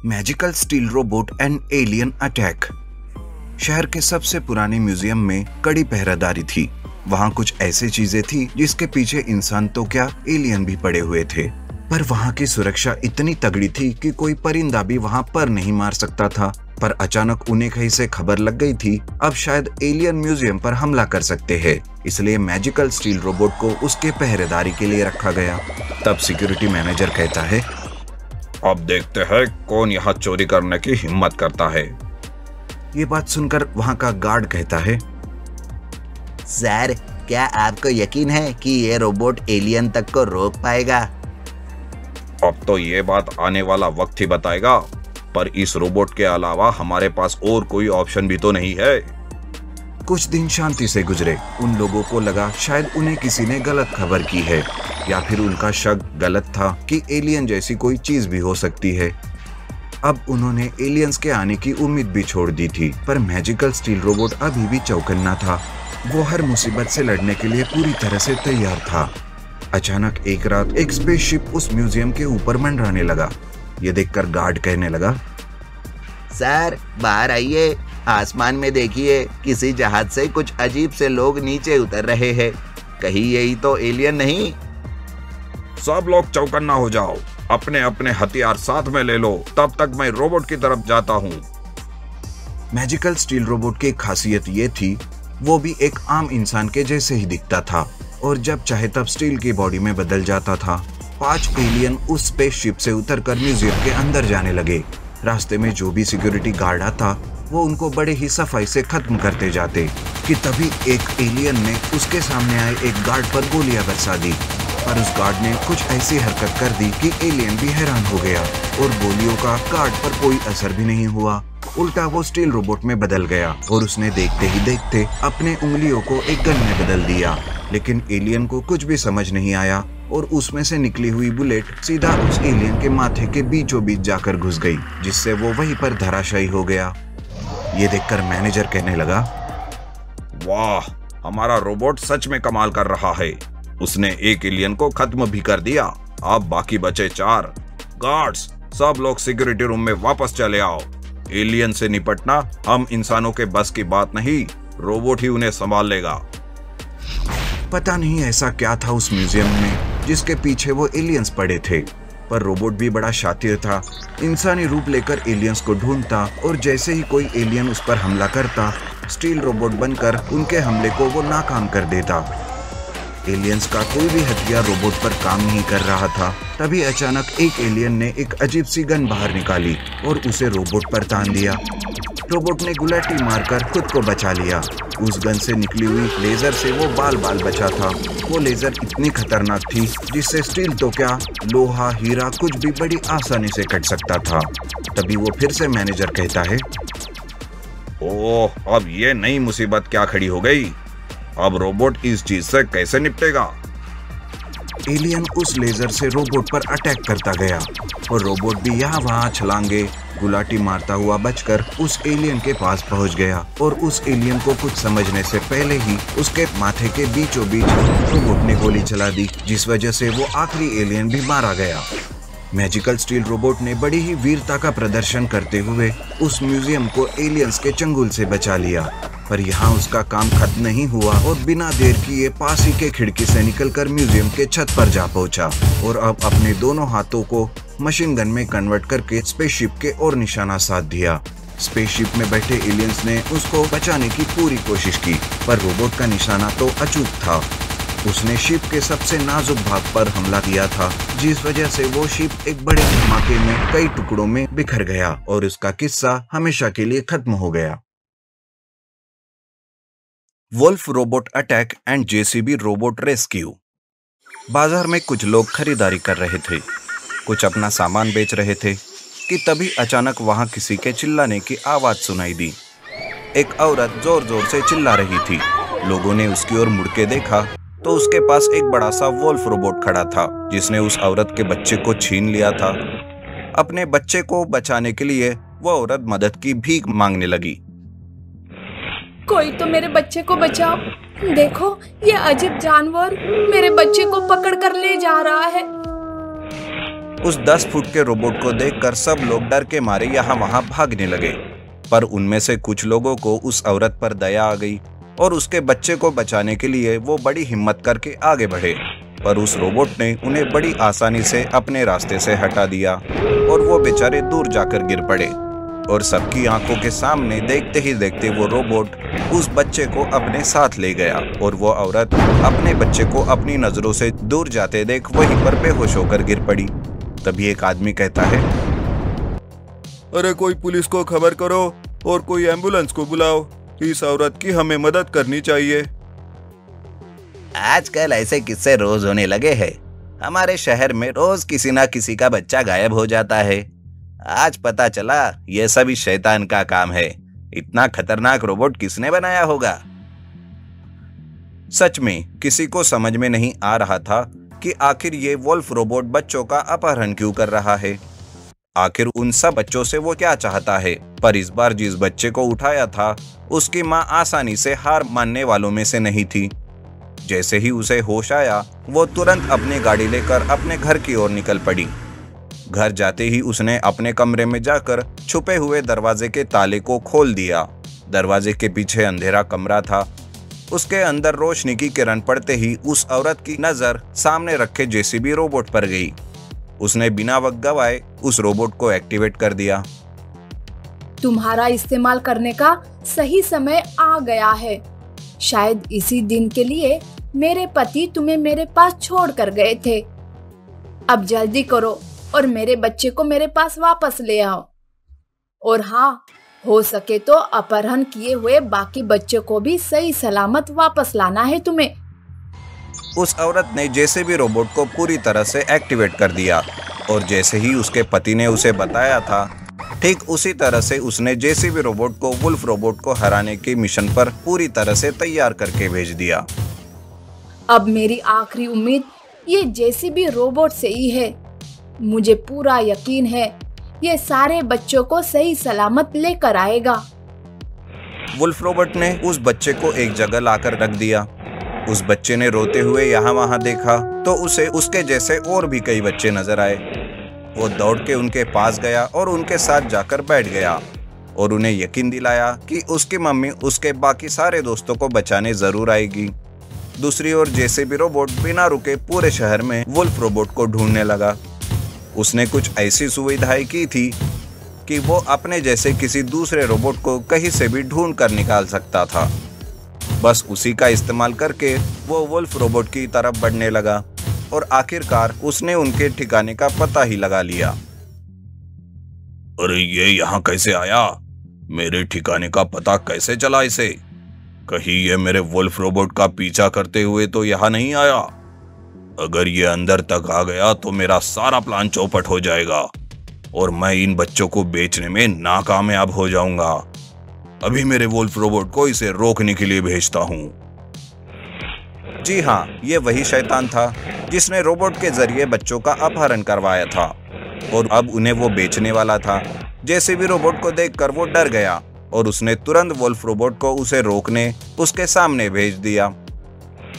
Magical steel robot and alien attack. शहर के सबसे पुराने म्यूजियम में कड़ी पहरादारी थी। वहाँ कुछ ऐसी चीजें थी जिसके पीछे इंसान तो क्या एलियन भी पड़े हुए थे। पर वहाँ की सुरक्षा इतनी तगड़ी थी कि कोई परिंदा भी वहाँ पर नहीं मार सकता था। पर अचानक उन्हें कहीं से खबर लग गई थी, अब शायद एलियन म्यूजियम पर हमला कर सकते हैं। इसलिए मैजिकल स्टील रोबोट को उसके पहरेदारी के लिए रखा गया। तब सिक्योरिटी मैनेजर कहता है, अब देखते हैं कौन यहाँ चोरी करने की हिम्मत करता है। ये बात सुनकर वहाँ का गार्ड कहता है, सर, क्या आपको यकीन है कि ये रोबोट एलियन तक को रोक पाएगा? अब तो ये बात आने वाला वक्त ही बताएगा, पर इस रोबोट के अलावा हमारे पास और कोई ऑप्शन भी तो नहीं है। कुछ दिन शांति से गुजरे। उन लोगों को लगा शायद उन्हें किसी ने गलत खबर की है, या फिर उनका शक गलत था कि एलियन जैसी कोई चीज भी हो सकती है। अब उन्होंने एलियंस के आने की उम्मीद भी छोड़ दी थी। पर मैजिकल स्टील रोबोट अभी भी चौकन्ना था। वो हर मुसीबत से लड़ने के लिए पूरी तरह से तैयार था। अचानक एक रात एक स्पेसशिप उस म्यूजियम के ऊपर मंडराने लगा। ये देखकर गार्ड कहने लगा, सर, बाहर आइए, आसमान में देखिए, किसी जहाज से कुछ अजीब से लोग नीचे उतर रहे हैं। कहीं यही तो एलियन नहीं? सब लोग चौकन्ना हो जाओ, अपने अपने हथियार साथ में ले लो, तब तक मैं रोबोट की तरफ जाता हूँ। मैजिकल स्टील रोबोट की खासियत ये थी, वो भी एक आम इंसान के जैसे ही दिखता था और जब चाहे तब स्टील की बॉडी में बदल जाता था। 5 एलियन उस स्पेसशिप से उतरकर म्यूजियम के अंदर जाने लगे। रास्ते में जो भी सिक्योरिटी गार्ड आता, वो उनको बड़े ही सफाई से खत्म करते जाते कि तभी एक एलियन ने उसके सामने आए एक गार्ड पर गोलियां बरसा दी। पर उस गार्ड ने कुछ ऐसी हरकत कर दी कि एलियन भी हैरान हो गया और गोलियों का गार्ड पर कोई असर भी नहीं हुआ। उल्टा वो स्टील रोबोट में बदल गया और उसने देखते ही देखते अपने उंगलियों को एक गन में बदल दिया। लेकिन एलियन को कुछ भी समझ नहीं आया और उसमें से निकली हुई बुलेट सीधा उस एलियन के माथे के बीचों बीच जाकर घुस गई, जिससे वो वहीं पर धराशायी हो गया। ये देखकर मैनेजर कहने लगा, वाह, हमारा रोबोट सच में कमाल कर रहा है। उसने एक एलियन को खत्म भी कर दिया। अब बाकी बचे 4। गार्ड्स, सब लोग सिक्योरिटी रूम में वापस चले आओ। एलियन से निपटना हम इंसानों के बस की बात नहीं, रोबोट ही उन्हें संभाल लेगा। पता नहीं ऐसा क्या था उस म्यूजियम में जिसके पीछे वो एलियंस पड़े थे। पर रोबोट भी बड़ा शातिर था। इंसानी रूप लेकर एलियंस को ढूंढता और जैसे ही कोई एलियन उस पर हमला करता, स्टील रोबोट बनकर उनके हमले को वो नाकाम कर देता। एलियंस का कोई भी हथियार रोबोट पर काम नहीं कर रहा था। तभी अचानक एक एलियन ने एक अजीब सी गन बाहर निकाली और उसे रोबोट पर तान दिया। रोबोट ने गुलाटी मारकर खुद को बचा लिया। उस गन से निकली हुई लेजर से वो बाल बचा था। वो लेजर इतनी खतरनाक थी जिससे स्टील तो क्या, लोहा, हीरा कुछ भी बड़ी आसानी से कट सकता था। तभी वो फिर से मैनेजर कहता है, ओह, अब ये नई मुसीबत क्या खड़ी हो गई। अब रोबोट इस चीज से कैसे निपटेगा। एलियन उस लेजर से रोबोट पर अटैक करता गया और रोबोट भी यहाँ वहाँ छलांगे गुलाटी मारता हुआ बचकर उस एलियन के पास पहुंच गया और उस एलियन को कुछ समझने से पहले ही उसके माथे के बीचों बीच रोबोट ने गोली चला दी, जिस वजह से वो आखिरी एलियन भी मारा गया। मैजिकल स्टील रोबोट ने बड़ी ही वीरता का प्रदर्शन करते हुए उस म्यूजियम को एलियंस के चंगुल से बचा लिया। पर यहाँ उसका काम खत्म नहीं हुआ और बिना देर किए पास ही के खिड़की से निकलकर म्यूजियम के छत पर जा पहुंचा और अब अपने दोनों हाथों को मशीन गन में कन्वर्ट करके स्पेसशिप के ओर निशाना साध दिया। स्पेसशिप में बैठे एलियंस ने उसको बचाने की पूरी कोशिश की, पर रोबोट का निशाना तो अचूक था। उसने शिप के सबसे नाजुक भाग पर हमला किया था, जिस वजह से वो शिप एक बड़े धमाके में कई टुकड़ों में बिखर गया और उसका किस्सा हमेशा के लिए खत्म हो गया। Wolf robot attack and JCB robot rescue. बाजार में कुछ लोग खरीदारी कर रहे थे, कुछ अपना सामान बेच रहे थे कि तभी अचानक वहां किसी के चिल्लाने की आवाज सुनाई दी। एक औरत जोर जोर से चिल्ला रही थी। लोगों ने उसकी ओर मुड़ के देखा तो उसके पास एक बड़ा सा वुल्फ रोबोट खड़ा था, जिसने उस औरत के बच्चे को छीन लिया था। अपने बच्चे को बचाने के लिए वो औरत मदद की भीख मांगने लगी। कोई तो मेरे बच्चे को बचाओ, देखो ये अजीब जानवर मेरे बच्चे को पकड़ कर ले जा रहा है। उस 10 फुट के रोबोट को देखकर सब लोग डर के मारे यहाँ वहाँ भागने लगे। पर उनमें से कुछ लोगों को उस औरत पर दया आ गई और उसके बच्चे को बचाने के लिए वो बड़ी हिम्मत करके आगे बढ़े। पर उस रोबोट ने उन्हें बड़ी आसानी से अपने रास्ते से हटा दिया और वो बेचारे दूर जाकर गिर पड़े। और सबकी आंखों के सामने देखते ही देखते वो रोबोट उस बच्चे को अपने साथ ले गया और वो औरत अपने बच्चे को अपनी नजरों से दूर जाते देख वहीं पर बेहोश होकर गिर पड़ी। तभी एक आदमी कहता है, अरे कोई पुलिस को खबर करो और कोई एम्बुलेंस को बुलाओ, इस औरत की हमें मदद करनी चाहिए। आजकल ऐसे किस्से रोज होने लगे हैं। हमारे शहर में रोज किसी ना किसी का बच्चा गायब हो जाता है। आज पता चला ये सभी शैतान का काम है। इतना खतरनाक रोबोट किसने बनाया होगा? सच में किसी को समझ में नहीं आ रहा था कि आखिर ये वुल्फ रोबोट बच्चों का अपहरण क्यों कर रहा है। आखिर उन सब बच्चों से वो क्या चाहता है। पर इस बार जिस बच्चे को उठाया था उसकी माँ आसानी से हार मानने वालों में से नहीं थी। जैसे ही उसे होश आया वो तुरंत अपनी गाड़ी लेकर अपने घर की ओर निकल पड़ी। घर जाते ही उसने अपने कमरे में जाकर छुपे हुए दरवाजे के ताले को खोल दिया। दरवाजे के पीछे अंधेरा कमरा था। उसके अंदर रोशनी की किरण पड़ते ही उस औरत की नजर सामने रखे जेसीबी रोबोट पर गई। उसने बिना वक्त गवाए उस रोबोट को एक्टिवेट कर दिया। तुम्हारा इस्तेमाल करने का सही समय आ गया है। शायद इसी दिन के लिए मेरे पति तुम्हें मेरे पास छोड़ कर गए थे। अब जल्दी करो और मेरे बच्चे को मेरे पास वापस ले आओ। और हाँ, हो सके तो अपहरण किए हुए बाकी बच्चे को भी सही सलामत वापस लाना है तुम्हें। उस औरत ने जेसीबी रोबोट को पूरी तरह से एक्टिवेट कर दिया और जैसे ही उसके पति ने उसे बताया था ठीक उसी तरह से उसने जेसीबी रोबोट को वुल्फ रोबोट को हराने के मिशन पर पूरी तरह से तैयार करके भेज दिया। अब मेरी आखिरी उम्मीद ये जेसीबी रोबोट से ही है। मुझे पूरा यकीन है ये सारे बच्चों को सही सलामत लेकर आएगा। वुल्फ रोबोट ने उस बच्चे को एक जगह लाकर रख दिया। उस बच्चे ने रोते हुए यहाँ वहाँ देखा तो उसे उसके जैसे और भी कई बच्चे नजर आए। वो दौड़ के उनके पास गया और उनके साथ जाकर बैठ गया और उन्हें यकीन दिलाया कि उसकी मम्मी उसके बाकी सारे दोस्तों को बचाने जरूर आएगी। दूसरी ओर जेसीबी रोबोट बिना रुके पूरे शहर में वुल्फ रोबोट को ढूंढने लगा। उसने कुछ ऐसी सुविधाएं की थी कि वो अपने जैसे किसी दूसरे रोबोट को कहीं से भी ढूंढ कर निकाल सकता था। बस उसी का इस्तेमाल करके वो वुल्फ रोबोट की तरफ बढ़ने लगा और आखिरकार उसने उनके ठिकाने का पता ही लगा लिया। अरे ये यहाँ कैसे आया? मेरे ठिकाने का पता कैसे चला इसे? कहीं ये मेरे वुल्फ रोबोट का पीछा करते हुए तो यहाँ नहीं आया? अगर ये अंदर तक आ गया तो मेरा सारा प्लान चौपट हो जाएगा और मैं इन बच्चों को बेचने में नाकामयाब हो जाऊंगा। अभी मेरे वुल्फ रोबोट को इसे रोकने के लिए भेजता हूँ। जी हाँ, ये वही शैतान था जिसने रोबोट के जरिए बच्चों का अपहरण करवाया था और अब उन्हें वो बेचने वाला था। जेसीबी रोबोट को देखकर वो डर गया और उसने तुरंत वुल्फ रोबोट को उसे रोकने उसके सामने भेज दिया।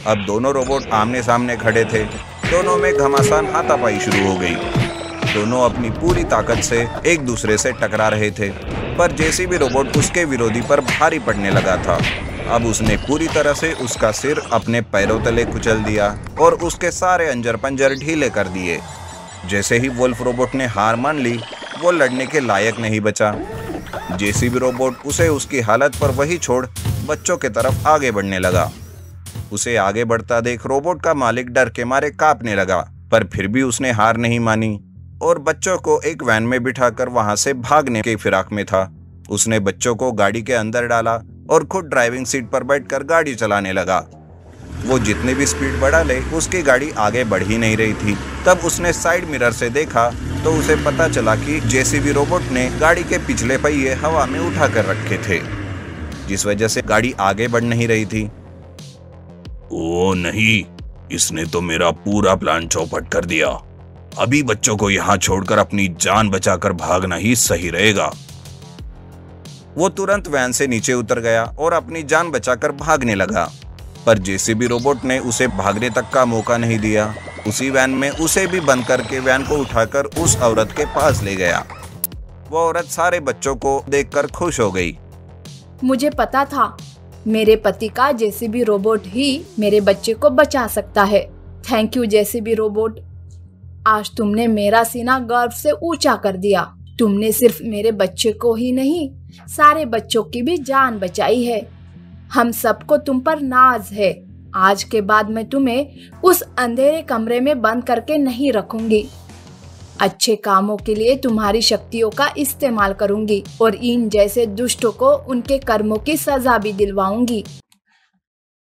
अब दोनों रोबोट आमने सामने खड़े थे। दोनों में घमासान हाथापाई शुरू हो गई। दोनों अपनी पूरी ताकत से एक दूसरे से टकरा रहे थे, पर जेसीबी रोबोट उसके विरोधी पर भारी पड़ने लगा था। अब उसने पूरी तरह से उसका सिर अपने पैरों तले कुचल दिया और उसके सारे अंजर पंजर ढीले कर दिए। जैसे ही वुल्फ रोबोट ने हार मान ली, वो लड़ने के लायक नहीं बचा। जेसीबी रोबोट उसे उसकी हालत पर वही छोड़ बच्चों के तरफ आगे बढ़ने लगा। उसे आगे बढ़ता देख रोबोट का मालिक डर के मारे कांपने लगा, पर फिर भी उसने हार नहीं मानी और बच्चों को एक वैन में बिठाकर वहां से भागने के फिराक में था। उसने बच्चों को गाड़ी के अंदर डाला और खुद ड्राइविंग सीट पर बैठकर गाड़ी चलाने लगा। वो जितनी भी स्पीड बढ़ा ले, उसकी गाड़ी आगे बढ़ ही नहीं रही थी। तब उसने साइड मिरर से देखा तो उसे पता चला कि जेसीबी रोबोट ने गाड़ी के पिछले पहिए हवा में उठा कर रखे थे, जिस वजह से गाड़ी आगे बढ़ नहीं रही थी। ओ नहीं, इसने तो मेरा पूरा प्लान चौपट कर दिया। अभी बच्चों को यहाँ छोड़कर अपनी जान बचाकर भागना ही सही रहेगा। वो तुरंत वैन से नीचे उतर गया और अपनी जान बचाकर भागने लगा। पर जेसीबी रोबोट ने उसे भागने तक का मौका नहीं दिया। उसी वैन में उसे भी बंद करके वैन को उठाकर उस औरत के पास ले गया। वो औरत सारे बच्चों को देखकर खुश हो गई। मुझे पता था मेरे पति का जेसीबी रोबोट ही मेरे बच्चे को बचा सकता है। Thank you JCB robot. आज तुमने मेरा सीना गर्व से ऊंचा कर दिया। तुमने सिर्फ मेरे बच्चे को ही नहीं, सारे बच्चों की भी जान बचाई है। हम सबको तुम पर नाज है। आज के बाद मैं तुम्हें उस अंधेरे कमरे में बंद करके नहीं रखूंगी। अच्छे कामों के लिए तुम्हारी शक्तियों का इस्तेमाल करूंगी और इन जैसे दुष्टों को उनके कर्मों की सजा भी दिलवाऊंगी।